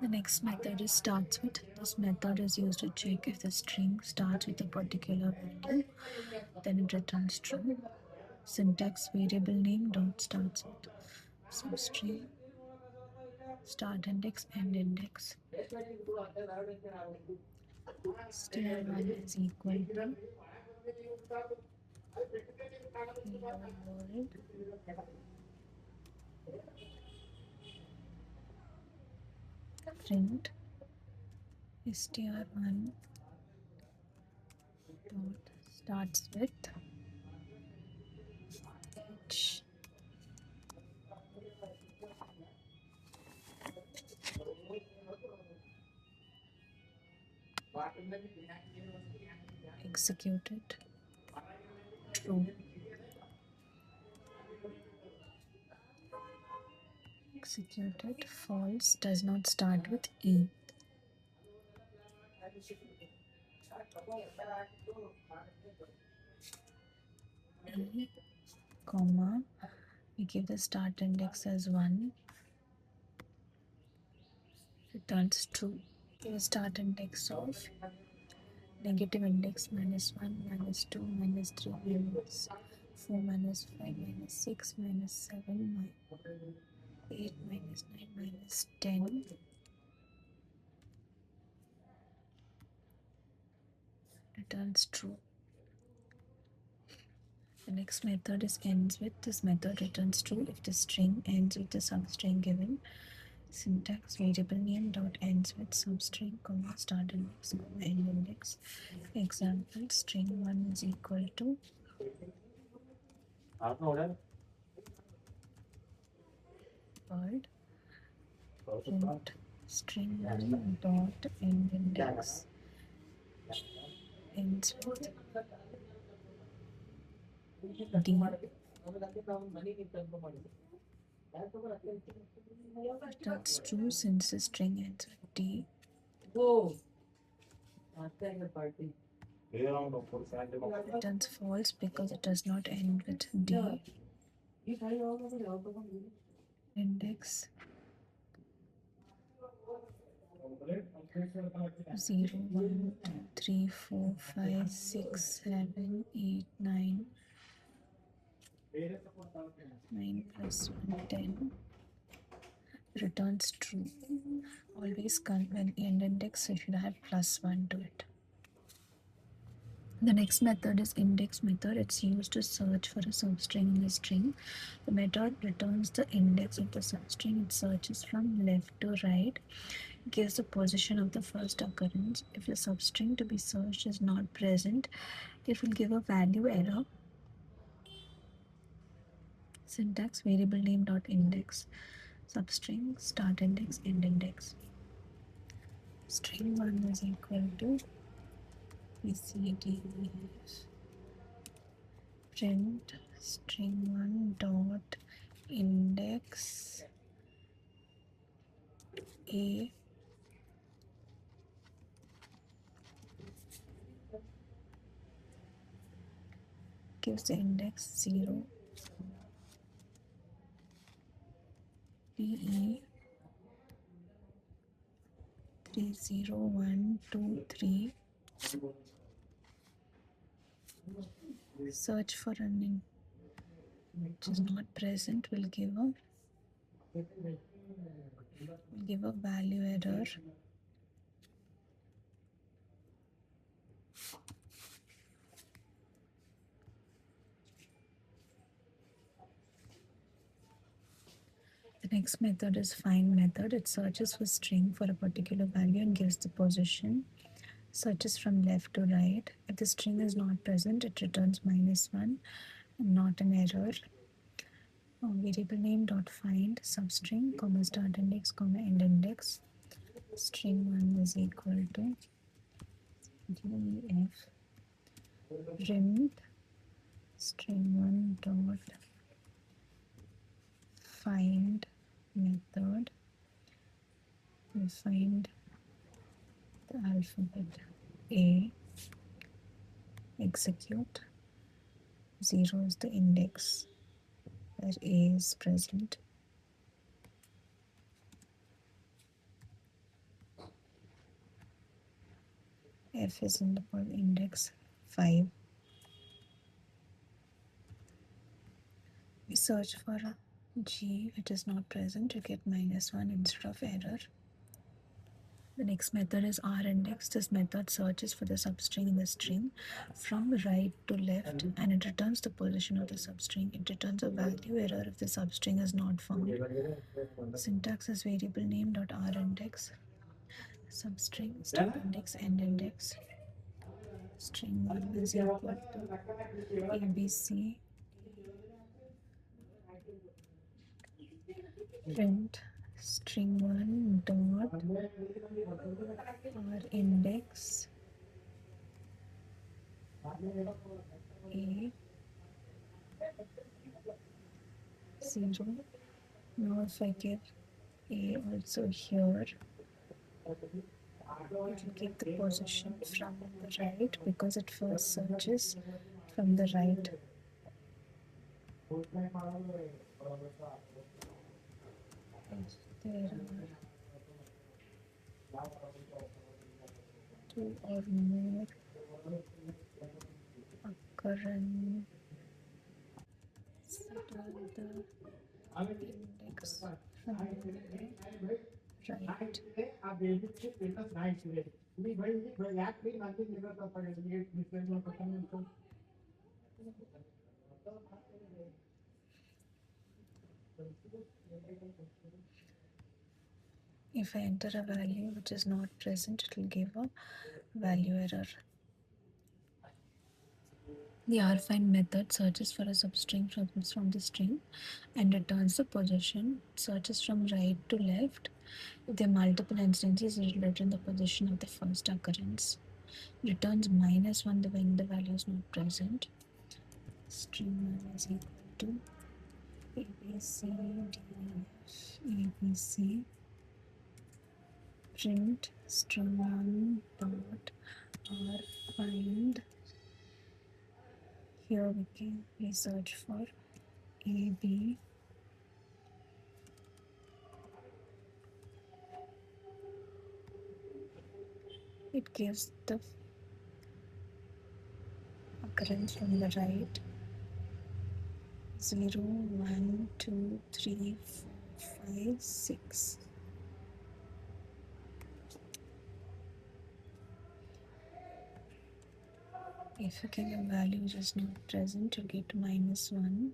The next method is starts with. This method is used to check if the string starts with a particular value, then it returns true. Syntax variable name dot starts with substring start index end index. Str1 is equal to hello world print str1 dot starts with h executed true, executed false, does not start with e. E, comma, we give the start index as 1, returns true. Give a start index of negative index minus 1, minus 2, minus 3, minus 4, minus 5, minus 6, minus 7, 8, minus 9, minus 10. Returns true. The next method is ends with. This method returns true if the string ends with the substring given. Syntax variable name dot ends with substring comma start index comma end index. Example string 1 is equal to world print string 1 dot end index ends with d. Returns true since the string ends with d. Returns false because it does not end with d. Index 0, 1, 2, 3, 4, 5, 6, 7, 8, 9. 9 plus 1, 10. Returns true. Always when end index, you should have plus 1 to it. The next method is index method. It's used to search for a substring in the string. The method returns the index of the substring. It searches from left to right, gives the position of the first occurrence. If the substring to be searched is not present, it will give a value error. Syntax variable name dot index substring start index end index. String 1 is equal to BCDEF. Print string 1 dot index a gives the index 0 PE 3 0 1 2 3. Search for running which is not present will give a value error. The next method is find method. It searches for string for a particular value and gives the position. Searches from left to right. If the string is not present, it returns -1 and not an error. Variable name dot find substring comma start index comma end index. String 1 is equal to def rim string 1 dot find method. We find the alphabet A, execute. 0 is the index where A is present. F is in the index 5. We search for G, it is not present, you get -1 instead of error. The next method is rindex. This method searches for the substring in the string from right to left and it returns the position of the substring. It returns a value error if the substring is not found. Syntax is variable name dot rindex. Substring start index end index. String 1 is equal to ABC. Print string 1 dot rindex a 0. Now if I give a also here, it will give the position from the right because it first searches from the right. If there are 2 or more occurrence at the index from the right. If I enter a value which is not present, it will give a value error. The rfind method searches for a substring from the string and returns the position. It searches from right to left. If there are multiple instances, it will return the position of the first occurrence. Returns -1 when the value is not present. String 1 is equal to ABC. Print string 1 dot rfind. Here we search for AB. It gives the occurrence from the right. 0, 1, 2, 3, 4, 5, 6. If you give a value which is not present, you get -1.